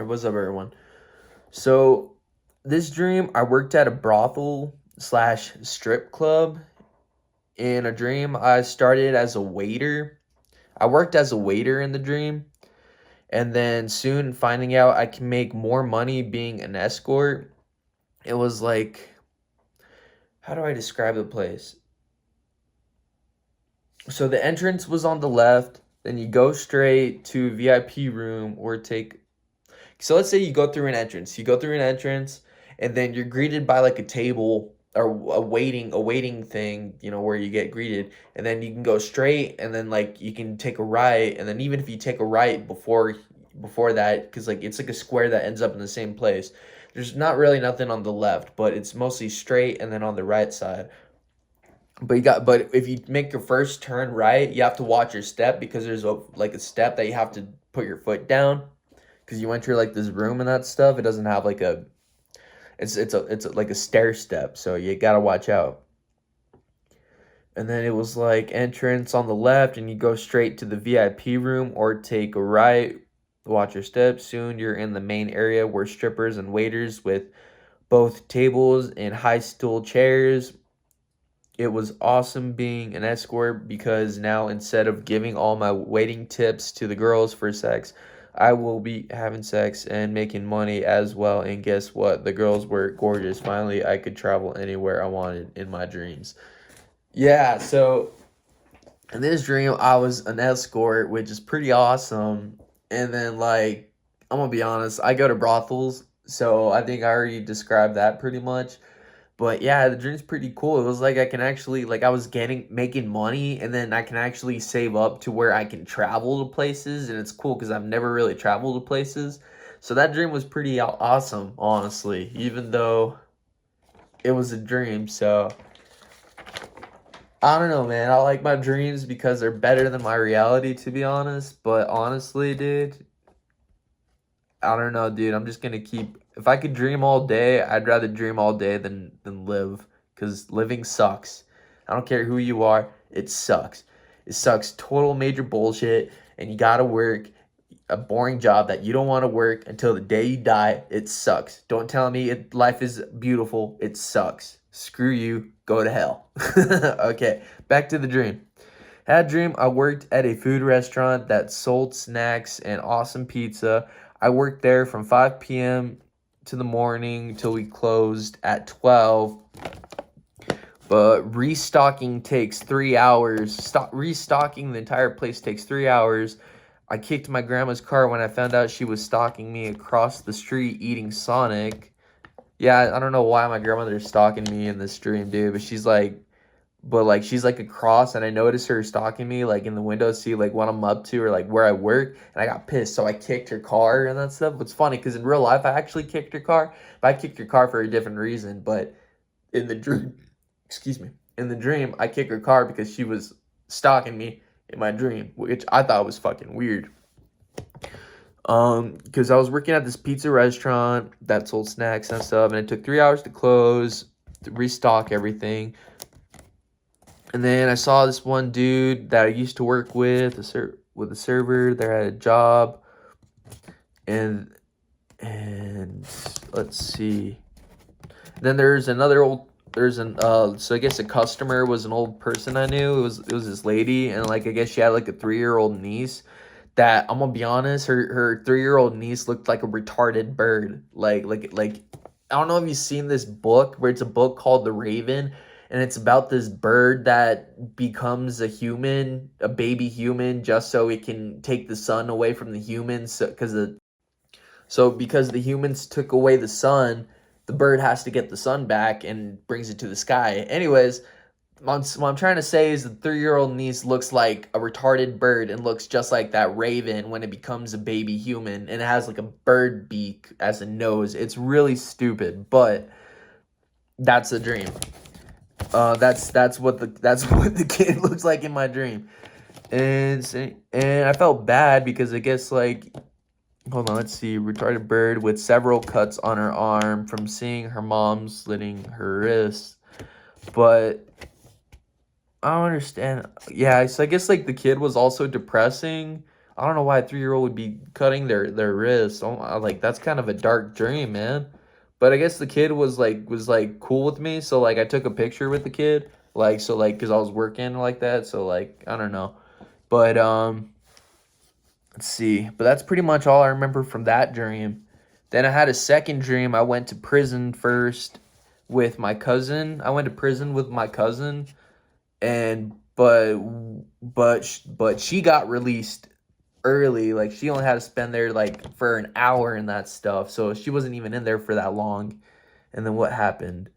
Or what's up, everyone? So, this dream, I worked at a brothel slash strip club. In a dream, I started as a waiter. I worked as a waiter in the dream, and then soon finding out I can make more money being an escort. It was like, how do I describe the place? So, the entrance was on the left, then you go straight to a VIP room or take. So let's say you go through an entrance. You go through an entrance, and then you're greeted by like a table or a waiting thing, where you get greeted, and then you can go straight, and then like you can take a right, and then even if you take a right before that, because like it's like a square that ends up in the same place. There's not really nothing on the left, but it's mostly straight, and then on the right side. But if you make your first turn right, you have to watch your step because there's a step that you have to put your foot down because you enter like this room and that stuff. It doesn't have like a like a stair step, so you gotta watch out. And then it was like entrance on the left, and you go straight to the VIP room or take a right. Watch your steps. Soon you're in the main area where strippers and waiters with both tables and high stool chairs. It was awesome being an escort because now instead of giving all my waiting tips to the girls for sex, I will be having sex and making money as well. And guess what? The girls were gorgeous. Finally, I could travel anywhere I wanted in my dreams. Yeah, so in this dream, I was an escort, which is pretty awesome. And then, like, I'm gonna be honest, I go to brothels, so I think I already described that pretty much. But yeah, the dream's pretty cool. It was like I can actually like I was making money, and then I can actually save up to where I can travel to places, and it's cool because I've never really traveled to places. So that dream was pretty awesome, honestly, even though it was a dream. So I don't know, man. I like my dreams because they're better than my reality, to be honest. But honestly, dude, I don't know, dude. I'm just gonna keep. If I could dream all day, I'd rather dream all day than live, cause living sucks. I don't care who you are, it sucks. It sucks. Total major bullshit, and you gotta work a boring job that you don't want to work until the day you die. It sucks. Don't tell me life is beautiful. It sucks. Screw you. Go to hell. Okay, back to the dream. Had a dream I worked at a food restaurant that sold snacks and awesome pizza. I worked there from 5 p.m. to the morning till we closed at 12. But restocking takes 3 hours. Restocking the entire place takes 3 hours. I kicked my grandma's car when I found out she was stalking me across the street eating Sonic. Yeah, I don't know why my grandmother's stalking me in this dream, dude, she's like across, and I noticed her stalking me like in the window, see like what I'm up to or like where I work, and I got pissed, so I kicked her car and that stuff. It's funny because in real life I actually kicked her car, but I kicked her car for a different reason. But in the dream, excuse me, in the dream I kicked her car because she was stalking me in my dream, which I thought was fucking weird. Because I was working at this pizza restaurant that sold snacks and stuff, and it took 3 hours to close, to restock everything. And then I saw this one dude that I used to work with, with a server. They had a job, and let's see. Then there's another old. There's an So I guess a customer was an old person I knew. It was this lady, and like I guess she had like a 3-year-old niece. That I'm gonna be honest, her 3-year-old niece looked like a retarded bird. Like I don't know if you've seen this book where it's a book called The Raven, and it's about this bird that becomes a human, a baby human, just so it can take the sun away from the humans. Because the humans took away the sun, the bird has to get the sun back and brings it to the sky. Anyways, what I'm trying to say is the 3-year-old niece looks like a retarded bird and looks just like that raven when it becomes a baby human, and it has like a bird beak as a nose. It's really stupid, but that's a dream. That's what the kid looks like in my dream, and I felt bad because I guess like, hold on, let's see, retarded bird with several cuts on her arm from seeing her mom slitting her wrist, but I don't understand. Yeah, so I guess like the kid was also depressing, I don't know why a 3-year-old would be cutting their wrists. Oh, like that's kind of a dark dream, man. But I guess the kid was like cool with me, so like I took a picture with the kid, like so like because I was working like that, so like I don't know. But let's see. But that's pretty much all I remember from that dream. Then I had a second dream. I went to prison first with my cousin. I went to prison with my cousin, and but she got released early. Like she only had to spend there like for an hour and that stuff. So she wasn't even in there for that long. And then what happened?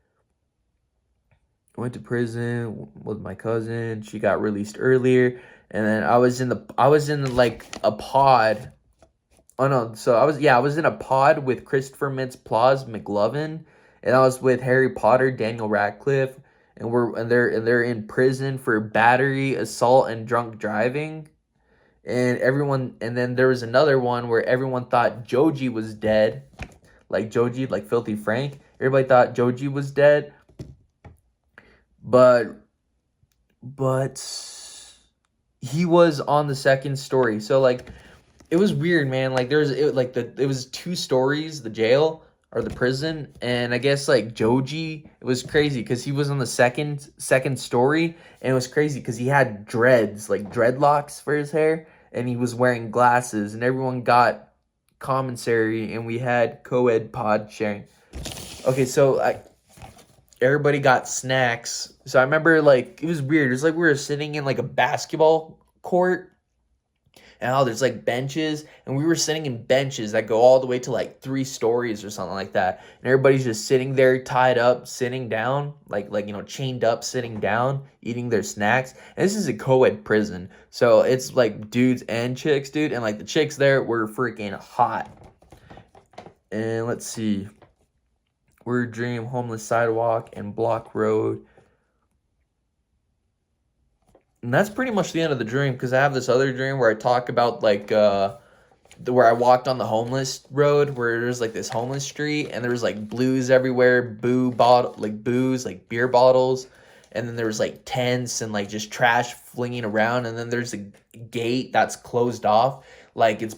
I went to prison with my cousin. She got released earlier, and then I was in like a pod. Oh no, so I was in a pod with Christopher Mintz-Plasse McLovin, and I was with Harry Potter, Daniel Radcliffe, and they're in prison for battery, assault, and drunk driving. And then there was another one where everyone thought Joji was dead, like Joji, like Filthy Frank. Everybody thought Joji was dead, but but he was on the second story. So like it was weird, man. Like it was two stories, the jail or the prison, and I guess like Joji, it was crazy because he was on the second story, and it was crazy because he had dreads, like dreadlocks for his hair, and he was wearing glasses, and everyone got commissary, and we had co-ed pod sharing. Okay, so everybody got snacks. So I remember like it was weird. It was like we were sitting in like a basketball court, and there's like benches, and we were sitting in benches that go all the way to like 3 stories or something like that, and everybody's just sitting there tied up, sitting down, chained up, sitting down, eating their snacks. And this is a co-ed prison, so it's like dudes and chicks, dude, and like the chicks there were freaking hot. And let's see, we're dream homeless sidewalk and block road. And that's pretty much the end of the dream, because I have this other dream where I talk about like where I walked on the homeless road, where there's like this homeless street, and there was like blues everywhere, booze, like beer bottles, and then there was like tents and like just trash flinging around, and then there's a gate that's closed off, like it's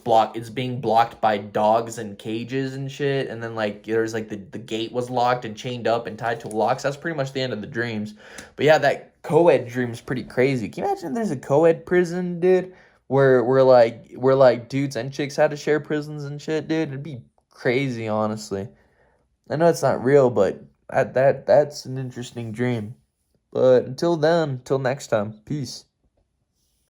being blocked by dogs and cages and shit, and then like there's like the gate was locked and chained up and tied to a lock. So that's pretty much the end of the dreams. But yeah, that co-ed dream is pretty crazy. Can you imagine there's a co-ed prison, dude? Where dudes and chicks had to share prisons and shit, dude. It'd be crazy, honestly. I know it's not real, but that's an interesting dream. But until then, until next time, peace.